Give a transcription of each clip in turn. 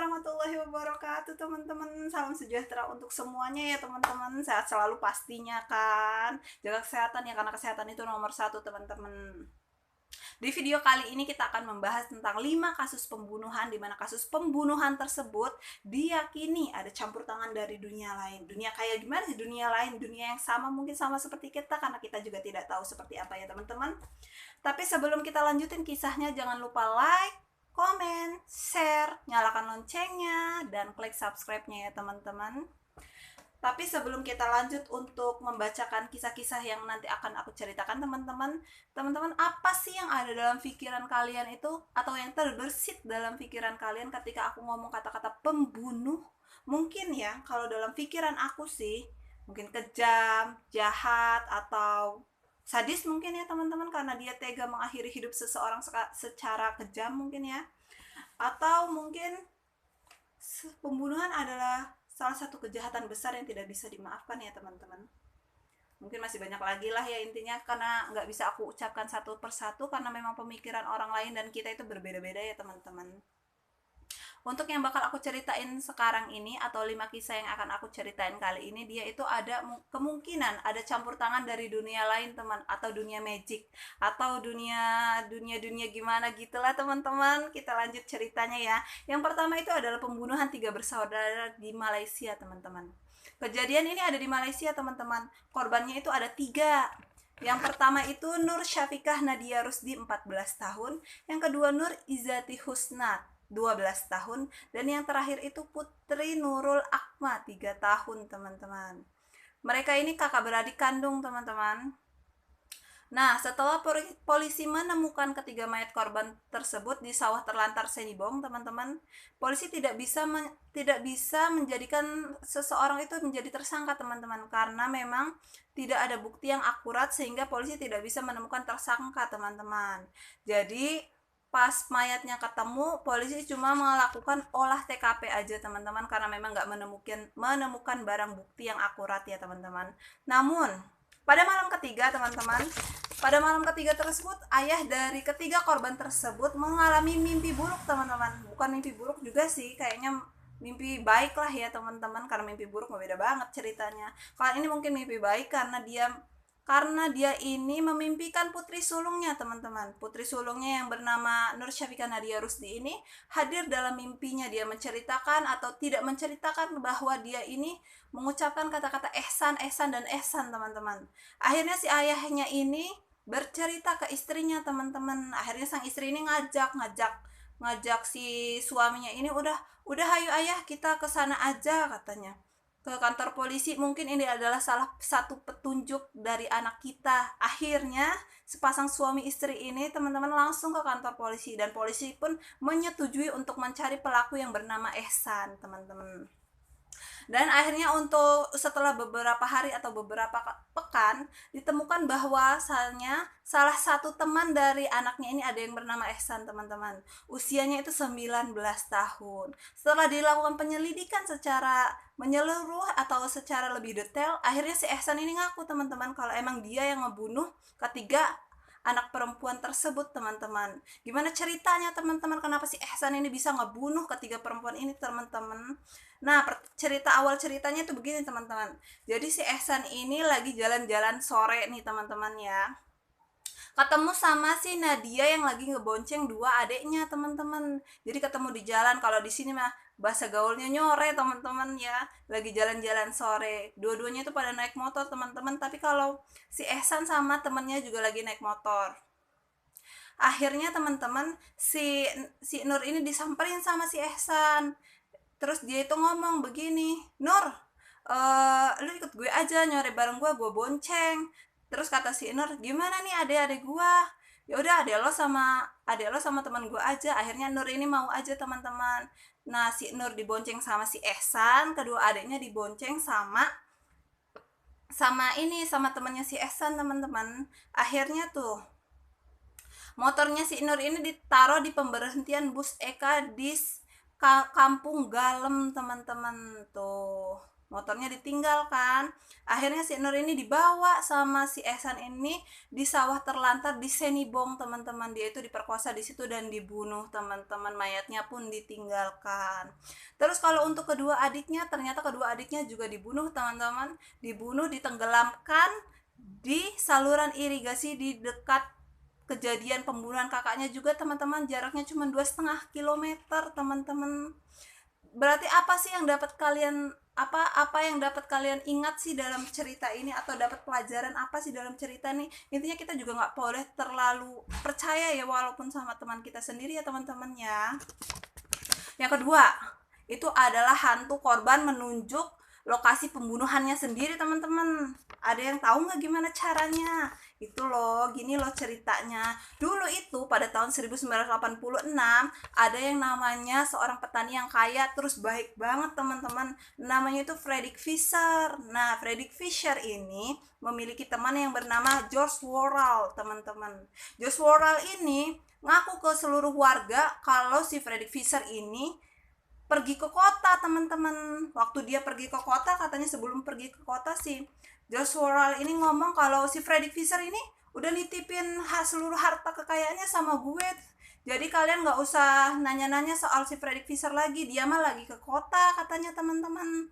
warahmatullahi wabarakatuh teman-teman. Salam sejahtera untuk semuanya ya teman-teman. Sehat selalu pastinya kan. Jaga kesehatan ya, karena kesehatan itu nomor satu teman-teman. Di video kali ini kita akan membahas tentang 5 kasus pembunuhan, di mana kasus pembunuhan tersebut diyakini ada campur tangan dari dunia lain. Dunia kayak gimana sih dunia lain? Dunia yang sama, mungkin sama seperti kita, karena kita juga tidak tahu seperti apa ya teman-teman. Tapi sebelum kita lanjutin kisahnya, jangan lupa like, komen, share, nyalakan loncengnya, dan klik subscribe-nya ya teman-teman. Tapi sebelum kita lanjut untuk membacakan kisah-kisah yang nanti akan aku ceritakan teman-teman, apa sih yang ada dalam pikiran kalian itu, atau yang terbersit dalam pikiran kalian ketika aku ngomong kata-kata pembunuh? Mungkin ya, kalau dalam pikiran aku sih, mungkin kejam, jahat, atau sadis mungkin ya teman-teman, karena dia tega mengakhiri hidup seseorang secara kejam mungkin ya. Atau mungkin pembunuhan adalah salah satu kejahatan besar yang tidak bisa dimaafkan ya teman-teman. Mungkin masih banyak lagi lah ya intinya, karena nggak bisa aku ucapkan satu persatu karena memang pemikiran orang lain dan kita itu berbeda-beda ya teman-teman. Untuk yang bakal aku ceritain sekarang ini, atau 5 kisah yang akan aku ceritain kali ini, dia itu ada kemungkinan ada campur tangan dari dunia lain teman, atau dunia magic, atau dunia gimana gitulah teman-teman. Kita lanjut ceritanya ya. Yang pertama itu adalah pembunuhan 3 bersaudara di Malaysia teman-teman. Kejadian ini ada di Malaysia teman-teman. Korbannya itu ada 3. Yang pertama itu Nur Syafiqah Nadia Rusdi 14 tahun, yang kedua Nur Izati Husnat 12 tahun, dan yang terakhir itu Putri Nurul Akma 3 tahun teman-teman. Mereka ini kakak beradik kandung teman-teman. Nah, setelah polisi menemukan ketiga mayat korban tersebut di sawah terlantar Senibong, teman-teman, polisi tidak bisa menjadikan seseorang itu menjadi tersangka, teman-teman, karena memang tidak ada bukti yang akurat sehingga polisi tidak bisa menemukan tersangka, teman-teman. Jadi, pas mayatnya ketemu, polisi cuma melakukan olah TKP aja, teman-teman, karena memang nggak menemukan barang bukti yang akurat ya, teman-teman. Namun, pada malam ketiga tersebut, ayah dari ketiga korban tersebut mengalami mimpi buruk, teman-teman. Bukan mimpi buruk juga sih, kayaknya mimpi baik lah ya teman-teman, karena mimpi buruk beda banget ceritanya. Kalau ini mungkin mimpi baik karena dia ini memimpikan putri sulungnya, teman-teman. Putri sulungnya yang bernama Nur Syafiqah Nadia Rusdi ini hadir dalam mimpinya. Dia menceritakan atau tidak menceritakan bahwa dia ini mengucapkan kata-kata ihsan, dan ihsan, teman-teman. Akhirnya si ayahnya ini bercerita ke istrinya, teman-teman. Akhirnya sang istri ini ngajak si suaminya ini, udah hayu ayah, kita ke sana aja katanya, ke kantor polisi. Mungkin ini adalah salah satu petunjuk dari anak kita. Akhirnya sepasang suami istri ini, teman-teman, langsung ke kantor polisi, dan polisi pun menyetujui untuk mencari pelaku yang bernama Ihsan, teman-teman. Dan akhirnya untuk setelah beberapa hari atau beberapa pekan, ditemukan bahwasannya salah satu teman dari anaknya ini ada yang bernama Ihsan, teman-teman. Usianya itu 19 tahun. Setelah dilakukan penyelidikan secara menyeluruh atau secara lebih detail, akhirnya si Ihsan ini ngaku, teman-teman, kalau emang dia yang ngebunuh ketiga anak perempuan tersebut, teman-teman. Gimana ceritanya, teman-teman? Kenapa si Ihsan ini bisa ngebunuh ketiga perempuan ini, teman-teman? Nah, awal ceritanya itu begini, teman-teman. Jadi si Ihsan ini lagi jalan-jalan sore nih, teman-teman ya. Ketemu sama si Nadia yang lagi ngebonceng 2 adeknya, teman-teman. Jadi ketemu di jalan. Kalau di sini mah bahasa gaulnya nyore, teman-teman ya. Lagi jalan-jalan sore. Dua-duanya itu pada naik motor, teman-teman. Tapi kalau si Ihsan sama temennya juga lagi naik motor. Akhirnya, teman-teman, si Nur ini disamperin sama si Ihsan. Terus dia itu ngomong begini, Nur, lu ikut gue aja nyore bareng gue bonceng. Terus kata si Nur, gimana nih adek-adek gue? Ya udah, adek lo sama teman gue aja. Akhirnya Nur ini mau aja, teman-teman. Nah, si Nur dibonceng sama si Ihsan, kedua adeknya dibonceng sama temannya si Ihsan, teman-teman. Akhirnya tuh motornya si Nur ini ditaruh di pemberhentian bus Eka di Kampung Galem, teman-teman tuh. motornya ditinggalkan. Akhirnya si Nur ini dibawa sama si Ehsan ini di sawah terlantar di Senibong, teman-teman. Dia itu diperkosa di situ dan dibunuh, teman-teman. Mayatnya pun ditinggalkan. Terus kalau untuk kedua adiknya, ternyata kedua adiknya juga dibunuh, teman-teman. Dibunuh, ditenggelamkan di saluran irigasi di dekat kejadian pembunuhan kakaknya juga, teman-teman. Jaraknya cuma 2,5 kilometer, teman-teman. Berarti apa sih yang dapat kalian apa yang dapat kalian ingat sih dalam cerita ini, atau dapat pelajaran apa sih dalam cerita nih? Intinya kita juga nggak boleh terlalu percaya ya, walaupun sama teman kita sendiri ya, teman-teman ya. Yang kedua, itu adalah hantu korban menunjuk lokasi pembunuhannya sendiri, teman-teman. Ada yang tahu nggak gimana caranya? Itu loh, gini loh ceritanya. Dulu itu pada tahun 1986 ada yang namanya seorang petani yang kaya terus baik banget, teman-teman. Namanya itu Frederick Fisher. Nah, Frederick Fisher ini memiliki teman yang bernama George Worrell, teman-teman. George Worrell ini ngaku ke seluruh warga kalau si Frederick Fisher ini pergi ke kota, teman-teman. Waktu dia pergi ke kota, katanya sebelum pergi ke kota si George Worrell ini ngomong kalau si Frederick Fisher ini udah nitipin seluruh harta kekayaannya sama gue. Jadi kalian nggak usah nanya-nanya soal si Frederick Fisher lagi, dia mah lagi ke kota, katanya, teman-teman.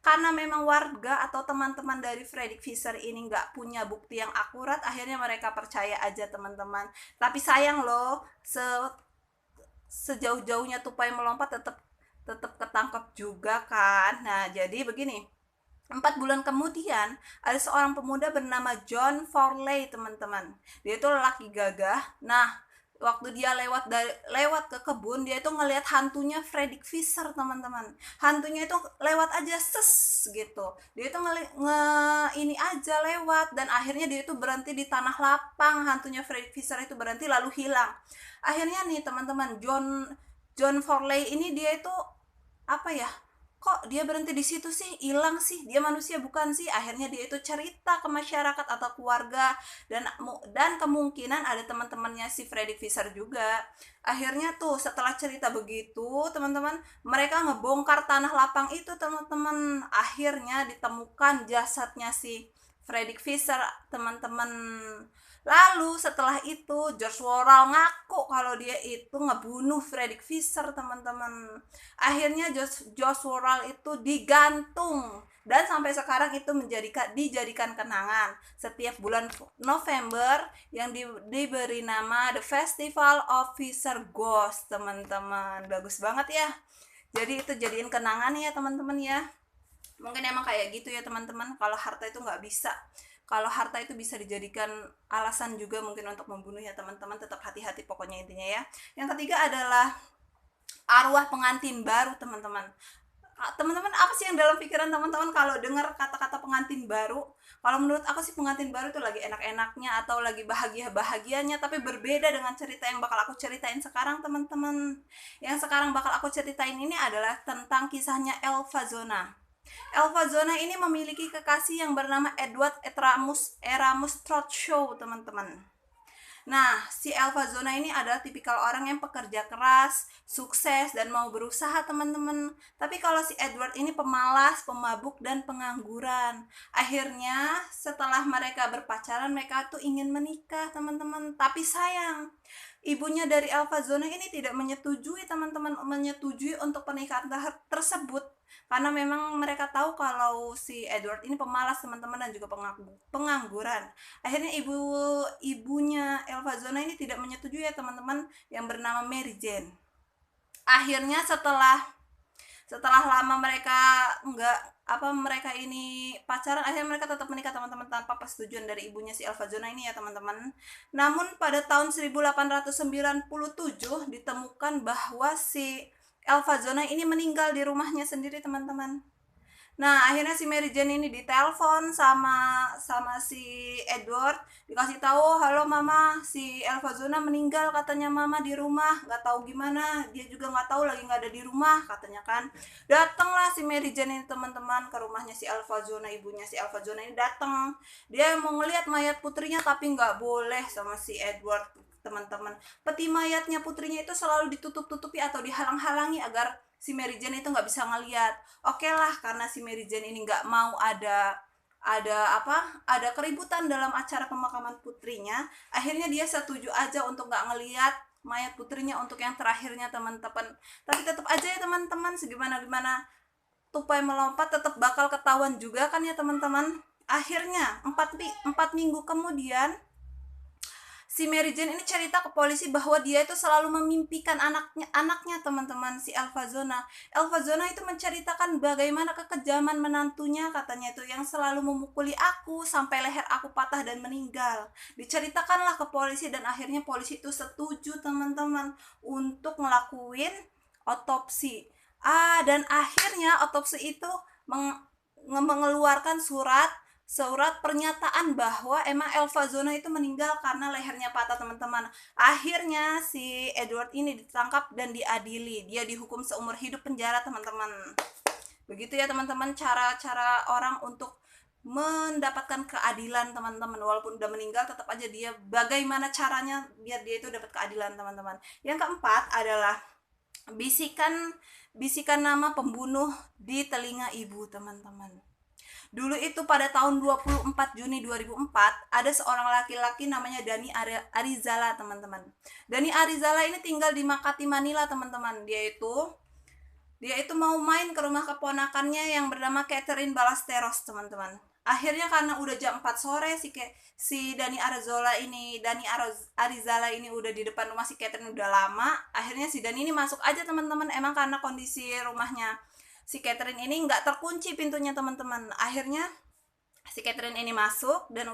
Karena memang warga atau teman-teman dari Frederick Fisher ini nggak punya bukti yang akurat, akhirnya mereka percaya aja, teman-teman. Tapi sayang loh, sejauh-jauhnya tupai melompat tetap ketangkep juga kan. Nah, jadi begini. 4 bulan kemudian, ada seorang pemuda bernama John Forley, teman-teman. Dia itu lelaki gagah. Nah, waktu dia lewat ke kebun, dia itu ngelihat hantunya Frederick Fisher, teman-teman. Hantunya itu lewat aja gitu. Dia itu ini aja lewat, dan akhirnya dia itu berhenti di tanah lapang. Hantunya Frederick Fisher itu berhenti lalu hilang. Akhirnya nih, teman-teman, John Forley ini dia itu apa ya, kok dia berhenti di situ sih, hilang sih, dia manusia bukan sih? Akhirnya dia itu cerita ke masyarakat atau keluarga, dan kemungkinan ada teman-temannya si Frederick Fisher juga. Akhirnya tuh setelah cerita begitu, teman-teman, mereka ngebongkar tanah lapang itu, teman-teman. Akhirnya ditemukan jasadnya si Frederick Fisher, teman-teman. Lalu setelah itu George Worrell ngaku kalau dia itu ngebunuh Frederick Fisher, teman-teman. Akhirnya George Worrell itu digantung, dan sampai sekarang itu dijadikan kenangan setiap bulan November yang diberi nama The Festival of Fisher Ghost, teman-teman. Bagus banget ya. Jadi itu jadiin kenangan ya, teman-teman ya. Mungkin emang kayak gitu ya, teman-teman. Kalau harta itu nggak bisa. Kalau harta itu bisa dijadikan alasan juga mungkin untuk membunuh ya, teman-teman. Tetap hati-hati pokoknya, intinya ya. Yang ketiga adalah arwah pengantin baru, teman-teman. Teman-teman, apa sih yang dalam pikiran teman-teman kalau dengar kata-kata pengantin baru? Kalau menurut aku sih pengantin baru itu lagi enak-enaknya atau lagi bahagia-bahagianya, tapi berbeda dengan cerita yang bakal aku ceritain sekarang, teman-teman. Yang sekarang bakal aku ceritain ini adalah tentang kisahnya Elva Zona. Elva Zona ini memiliki kekasih yang bernama Edward Eramus Trotshaw, teman-teman. Nah, si Elva Zona ini adalah tipikal orang yang pekerja keras, sukses, dan mau berusaha, teman-teman. Tapi kalau si Edward ini pemalas, pemabuk, dan pengangguran. Akhirnya, setelah mereka berpacaran, mereka tuh ingin menikah, teman-teman. Tapi sayang, ibunya dari Elva Zona ini tidak menyetujui, teman-teman, untuk pernikahan tersebut. Karena memang mereka tahu kalau si Edward ini pemalas, teman-teman, dan juga pengangguran. Akhirnya ibunya Elva Zona ini tidak menyetujui ya, teman-teman, yang bernama Mary Jane. Akhirnya setelah lama mereka mereka ini pacaran, akhirnya mereka tetap menikah, teman-teman, tanpa persetujuan dari ibunya si Elva Zona ini ya, teman-teman. Namun pada tahun 1897 ditemukan bahwa si Elva Zona ini meninggal di rumahnya sendiri, teman-teman. Nah, akhirnya si Mary Jane ini ditelepon sama si Edward, dikasih tahu, "Halo mama, si Elva Zona meninggal, katanya mama di rumah, nggak tahu gimana, dia juga nggak tahu lagi nggak ada di rumah," katanya kan. Datanglah si Mary Jane ini, teman-teman, ke rumahnya si Elva Zona. Ibunya si Elva Zona ini datang, dia mau ngelihat mayat putrinya, tapi nggak boleh sama si Edward, teman-teman. Peti mayatnya putrinya itu selalu ditutup-tutupi atau dihalang-halangi agar si Mary Jane itu nggak bisa ngeliat. Oke lah, karena si Mary Jane ini nggak mau ada keributan dalam acara pemakaman putrinya, akhirnya dia setuju aja untuk nggak ngeliat mayat putrinya untuk yang terakhirnya teman-teman. Tapi tetap aja ya teman-teman, segimana gimana tupai melompat tetap bakal ketahuan juga kan ya teman-teman. Akhirnya 4 minggu kemudian si Mary Jane ini cerita ke polisi bahwa dia itu selalu memimpikan anaknya teman-teman, si Elva Zona. Elva Zona itu menceritakan bagaimana kekejaman menantunya, katanya itu yang selalu memukuli aku sampai leher aku patah dan meninggal. Diceritakanlah ke polisi dan akhirnya polisi itu setuju teman-teman untuk ngelakuin otopsi. Dan akhirnya otopsi itu mengeluarkan surat pernyataan bahwa emang Elva Zona itu meninggal karena lehernya patah teman-teman. Akhirnya si Edward ini ditangkap dan diadili. Dia dihukum seumur hidup penjara teman-teman. Begitu ya teman-teman cara-cara orang untuk mendapatkan keadilan teman-teman. Walaupun udah meninggal tetap aja dia bagaimana caranya biar dia itu dapat keadilan teman-teman. Yang keempat adalah bisikan nama pembunuh di telinga ibu teman-teman. Dulu itu pada tahun 24 Juni 2004 ada seorang laki-laki namanya Dani Arizala teman-teman. Dani Arizala ini tinggal di Makati, Manila teman-teman. Dia itu mau main ke rumah keponakannya yang bernama Catherine Ballesteros teman-teman. Akhirnya karena udah jam 4 sore si Dani Arizala ini udah di depan rumah si Catherine udah lama. Akhirnya si Dani ini masuk aja teman-teman. Emang karena kondisi rumahnya si Catherine ini nggak terkunci pintunya teman-teman. Akhirnya si Catherine ini masuk dan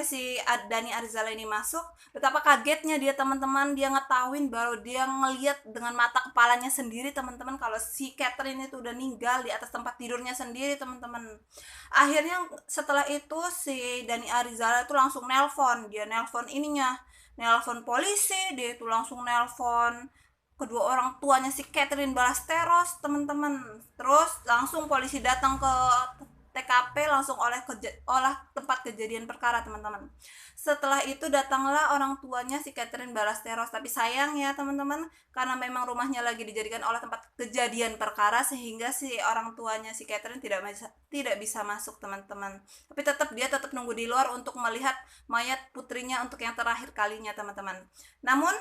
si Dani Arizala ini masuk. Betapa kagetnya dia teman-teman, dia ngetahuin baru dia ngeliat dengan mata kepalanya sendiri teman-teman kalau si Catherine itu udah meninggal di atas tempat tidurnya sendiri teman-teman. Akhirnya setelah itu si Dani Arizala itu langsung nelpon polisi, dia itu langsung nelpon kedua orang tuanya si Catherine Ballesteros teman-teman. Terus langsung polisi datang ke TKP langsung olah tempat kejadian perkara teman-teman. Setelah itu datanglah orang tuanya si Catherine Ballesteros, tapi sayang ya teman-teman karena memang rumahnya lagi dijadikan olah tempat kejadian perkara sehingga si orang tuanya si Catherine tidak bisa masuk teman-teman. Tapi dia tetap nunggu di luar untuk melihat mayat putrinya untuk yang terakhir kalinya teman-teman. Namun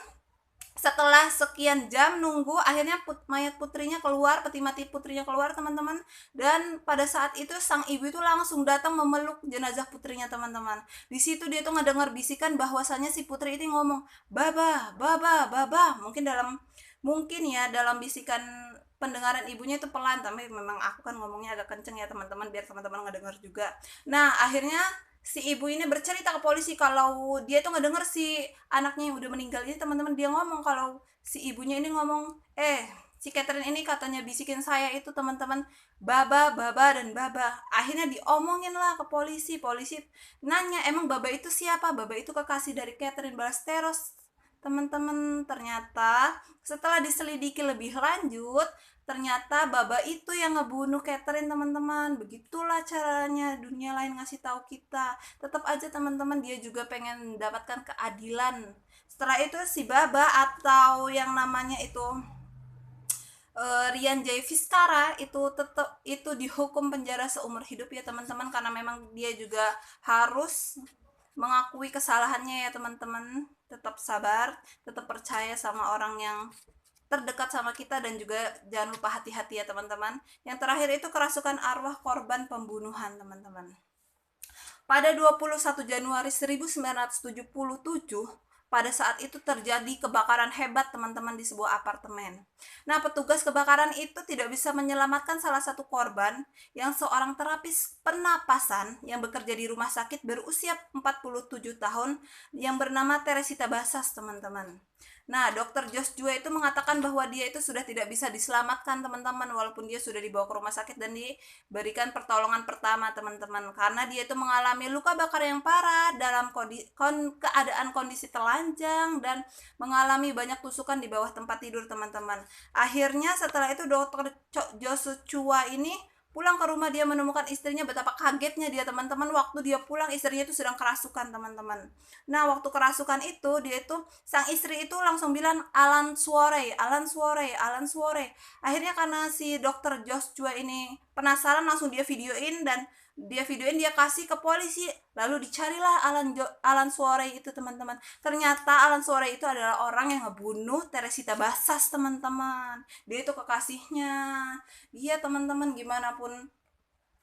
setelah sekian jam nunggu, akhirnya mayat putrinya keluar, peti mati putrinya keluar teman-teman. Dan pada saat itu sang ibu itu langsung datang memeluk jenazah putrinya teman-teman. Di situ dia tuh ngedengar bisikan bahwasannya si putri itu ngomong baba baba baba. Mungkin dalam bisikan pendengaran ibunya itu pelan, tapi memang aku kan ngomongnya agak kenceng ya teman-teman biar teman-teman ngedengar juga. Nah akhirnya si ibu ini bercerita ke polisi kalau dia tuh ngedenger si anaknya yang udah meninggal ini teman-teman. Dia ngomong kalau si ibunya ini ngomong si Catherine ini katanya bisikin saya itu teman-teman baba dan baba. Akhirnya diomongin lah ke polisi nanya emang baba itu siapa. Baba itu kekasih dari Catherine Ballesteros teman-teman. Ternyata setelah diselidiki lebih lanjut, ternyata baba itu yang ngebunuh Catherine teman-teman. Begitulah caranya dunia lain ngasih tahu kita. Tetap aja teman-teman dia juga pengen mendapatkan keadilan. Setelah itu si baba atau yang namanya itu Rian Jai Vistara itu dihukum penjara seumur hidup ya teman-teman karena memang dia juga harus mengakui kesalahannya ya teman-teman. Tetap sabar, tetap percaya sama orang yang terdekat sama kita dan juga jangan lupa hati-hati ya teman-teman. Yang terakhir itu kerasukan arwah korban pembunuhan teman-teman. Pada 21 Januari 1977 pada saat itu terjadi kebakaran hebat teman-teman di sebuah apartemen. Nah, petugas kebakaran itu tidak bisa menyelamatkan salah satu korban yang seorang terapis pernapasan yang bekerja di rumah sakit berusia 47 tahun yang bernama Teresita Basas teman-teman. Nah, Dr. Joshua itu mengatakan bahwa dia itu sudah tidak bisa diselamatkan teman-teman walaupun dia sudah dibawa ke rumah sakit dan diberikan pertolongan pertama teman-teman karena dia itu mengalami luka bakar yang parah dalam keadaan kondisi telanjang dan mengalami banyak tusukan di bawah tempat tidur teman-teman. Akhirnya setelah itu Dr. Joshua ini Pulang ke rumah dia menemukan istrinya, betapa kagetnya dia teman-teman. Waktu dia pulang istrinya itu sedang kerasukan teman-teman. Nah waktu kerasukan itu dia itu, sang istri itu langsung bilang Alan Suore, Alan Suore, Alan Suore. Akhirnya karena si dokter Joshua ini penasaran, langsung dia kasih ke polisi. Lalu dicarilah Alan Suore itu teman-teman. Ternyata Alan Suore itu adalah orang yang ngebunuh Teresita Basas teman-teman. Dia itu kekasihnya. Iya teman-teman, gimana pun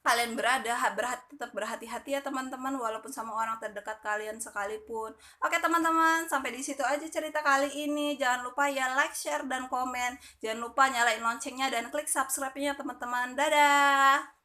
kalian berada, tetap berhati-hati ya teman-teman, walaupun sama orang terdekat kalian sekalipun. Oke teman-teman, sampai di situ aja cerita kali ini. Jangan lupa ya like, share, dan komen. Jangan lupa nyalain loncengnya dan klik subscribe-nya teman-teman. Dadah.